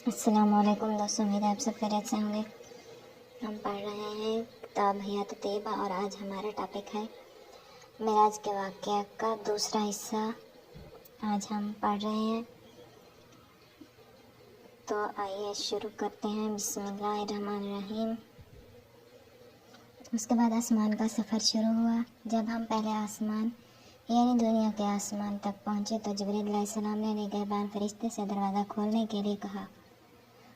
السلام علیکم دوستوں، امید ہے آپ سب خیریت سے ہوں گے۔ ہم پڑھ رہے ہیں کتاب حیات طیبہ اور آج ہمارا ٹاپک ہے معراج کے واقعہ کا دوسرا حصہ آج ہم پڑھ رہے ہیں۔ تو آئیے شروع کرتے ہیں۔ بسم اللہ الرحمن الرحیم۔ اس کے بعد آسمان کا سفر شروع ہوا۔ جب ہم پہلے آسمان یعنی دنیا کے آسمان تک پہنچے تو جبریل علیہ السلام نے نگہبان فرشتے سے دروازہ کھولنے کے لیے کہا۔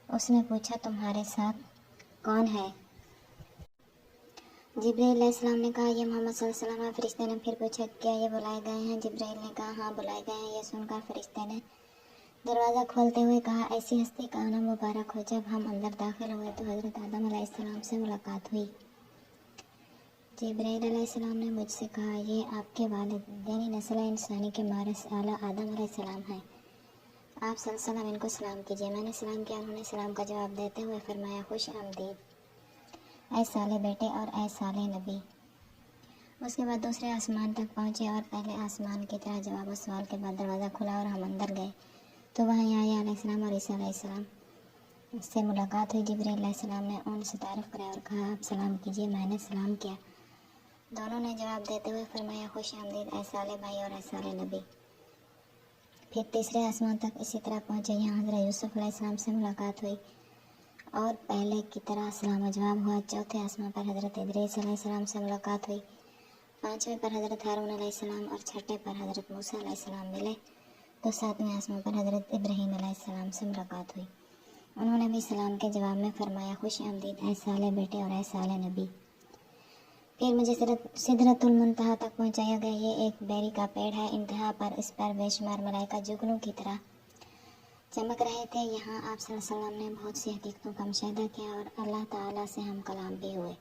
اس نے پوچھا، تمہارے ساتھ کون ہے؟ جبریل علیہ السلام نے کہا، یہ محمد صلی اللہ علیہ وسلم ہے۔ فرشتے نے پھر پوچھا، کیا یہ بلائے گئے ہیں؟ جبریل نے کہا، ہاں بلائے گئے ہیں۔ یہ سن کر فرشتے نے دروازہ کھولتے ہوئے کہا، ایسی ہستی کا آنا مبارک ہو۔ جب ہم اندر داخل ہوئے تو حضرت آدم علیہ السلام سے ملاقات ہوئی۔ جبریل علیہ السلام نے مجھ سے کہا، یہ آپ کے والد یعنی نسل انسانی کے وارث اعلیٰ آدم علیہ السلام ہیں۔ آپ صلی اللہ علیہ وسلم ان کو سلام کیجیے۔ میں نے سلام کیا۔ انہوں نے سلام کا جواب دیتے ہوئے فرمایا، خوش آمدید اے صالح بیٹے اور اے صالح نبی۔ اس کے بعد دوسرے آسمان تک پہنچے اور پہلے آسمان کی طرح جواب و سوال کے بعد دروازہ کھلا اور ہم اندر گئے تو وہاں یحییٰ علیہ السلام اور عیسیٰ علیہ السلام سے ملاقات ہوئی۔ جبریل علیہ السلام نے ان سے تعارف کرایا اور کہا، آپ سلام کیجیے۔ میں نے سلام کیا۔ دونوں نے جواب دیتے ہوئے فرمایا، خوش آمدید اے صالح بھائی اور اے صالح نبی۔ پھر تیسرے آسمان تک اسی طرح پہنچے۔ یہاں حضرت یوسف علیہ السلام سے ملاقات ہوئی اور پہلے کی طرح سلام و جواب ہوا۔ چوتھے آسمان پر حضرت ادریس علیہ السلام سے ملاقات ہوئی۔ پانچویں پر حضرت ہارون علیہ السلام اور چھٹے پر حضرت موسیٰ علیہ السلام ملے تو ساتویں آسمان پر حضرت ابراہیم علیہ السلام سے ملاقات ہوئی۔ انہوں نے بھی سلام کے جواب میں فرمایا، خوش آمدید اے صالح بیٹے اور اے صالح نبی۔ پھر مجھے سدرۃ المنتہا تک پہنچایا گیا۔ یہ ایک بیری کا پیڑ ہے۔ انتہا پر اس پر بے شمار ملائکہ جگنوں کی طرح چمک رہے تھے۔ یہاں آپ صلی اللہ علیہ وسلم نے بہت سی حقیقتوں کا مشاہدہ کیا اور اللہ تعالیٰ سے ہم کلام بھی ہوئے۔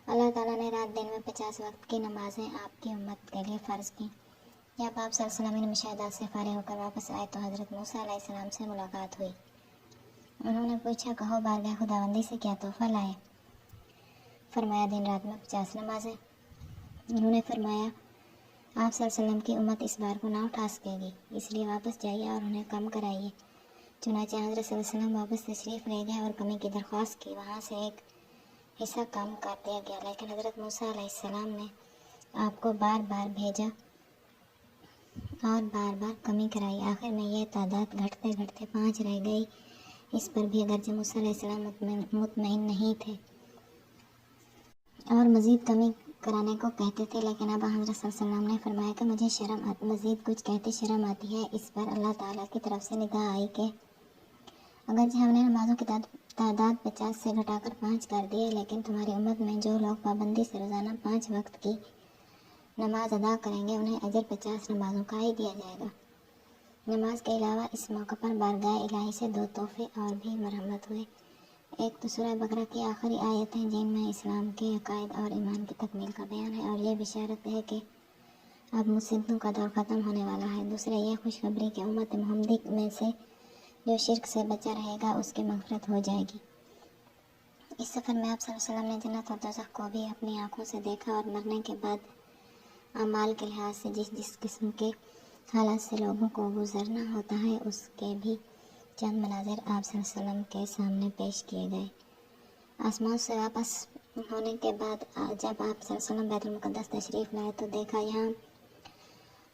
اللہ تعالیٰ نے رات دن میں 50 وقت کی نمازیں آپ کی امت کے لیے فرض کیں۔ جب آپ صلی اللہ علیہ وسلم ان مشاہدات سے فارغ ہو کر واپس آئے تو حضرت موسیٰ علیہ السلام سے ملاقات ہوئی۔ انہوں نے پوچھا، کہو بارگاہ خداوندی سے کیا تحفہ لائے؟ فرمایا، دن رات میں 50 نمازیں۔ انہوں نے فرمایا، آپ صلی اللہ علیہ وسلم کی امت اس بار کو نہ اٹھا سکے گی، اس لیے واپس جائیے اور انہیں کم کرائیے۔ چنانچہ حضرت صلی اللہ علیہ وسلم واپس تشریف لے گئے اور کمی کی درخواست کی۔ وہاں سے ایک حصہ کم کر دیا گیا، لیکن حضرت موسیٰ علیہ السلام نے آپ کو بار بار بھیجا اور بار بار کمی کرائی۔ آخر میں یہ تعداد گھٹتے گھٹتے 5 رہ گئی۔ اس پر بھی اگرچہ موسیٰ علیہ السلام مطمئن نہیں تھے اور مزید کمی کرانے کو کہتے تھے، لیکن اب حضرت صلی اللہ علیہ وسلم نے فرمایا کہ مجھے مزید کچھ کہتے شرم آتی ہے۔ اس پر اللہ تعالیٰ کی طرف سے نگاہ آئی کہ اگرچہ ہم نے نمازوں کی تعداد 50 سے گھٹا کر 5 کر دی ہے، لیکن تمہاری امت میں جو لوگ پابندی سے روزانہ 5 وقت کی نماز ادا کریں گے انہیں اجر 50 نمازوں کا ہی دیا جائے گا۔ نماز کے علاوہ اس موقع پر بارگاہ الہی سے 2 تحفے اور بھی مرحمت ہوئے۔ ایک تو سورہ بقرہ کی آخری آیت ہیں جن میں اسلام کے عقائد اور ایمان کی تکمیل کا بیان ہے اور یہ بشارت ہے کہ اب مصیبتوں کا دور ختم ہونے والا ہے۔ دوسرے یہ خوشخبری کہ امت محمدی میں سے جو شرک سے بچا رہے گا اس کی مغفرت ہو جائے گی۔ اس سفر میں آپ صلی اللہ علیہ وسلم نے جنت اور دوزخ کو بھی اپنی آنکھوں سے دیکھا اور مرنے کے بعد اعمال کے لحاظ سے جس قسم کے حالات سے لوگوں کو گزرنا ہوتا ہے اس کے بھی چند مناظر آپ صلی اللہ علیہ وسلم کے سامنے پیش کیے گئے۔ آسمان سے واپس ہونے کے بعد جب آپ صلی اللہ علیہ وسلم بیت المقدس تشریف لائے تو دیکھا یہاں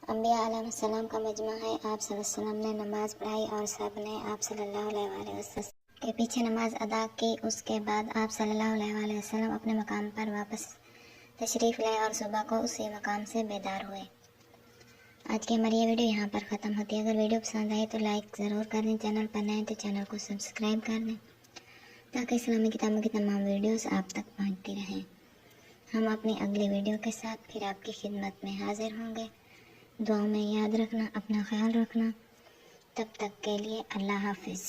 انبیاء علیہ السلام کا مجمع ہے۔ آپ صلی اللہ علیہ وسلم نے نماز پڑھائی اور سب نے آپ صلی اللہ علیہ وآلہ وسلم کے پیچھے نماز ادا کی۔ اس کے بعد آپ صلی اللہ علیہ وآلہ وسلم اپنے مقام پر واپس تشریف لائے اور صبح کو اسی مقام سے بیدار ہوئے۔ آج کی ہماری یہ ویڈیو یہاں پر ختم ہوتی ہے۔ اگر ویڈیو پسند آئی تو لائک ضرور کر دیں، چینل پر نئے تو چینل کو سبسکرائب کر دیں تاکہ اسلامی کتابوں کی تمام ویڈیوز آپ تک پہنچتی رہیں۔ ہم اپنی اگلی ویڈیو کے ساتھ پھر آپ کی خدمت میں حاضر ہوں گے۔ دعاؤں میں یاد رکھنا، اپنا خیال رکھنا۔ تب تک کے لیے اللہ حافظ۔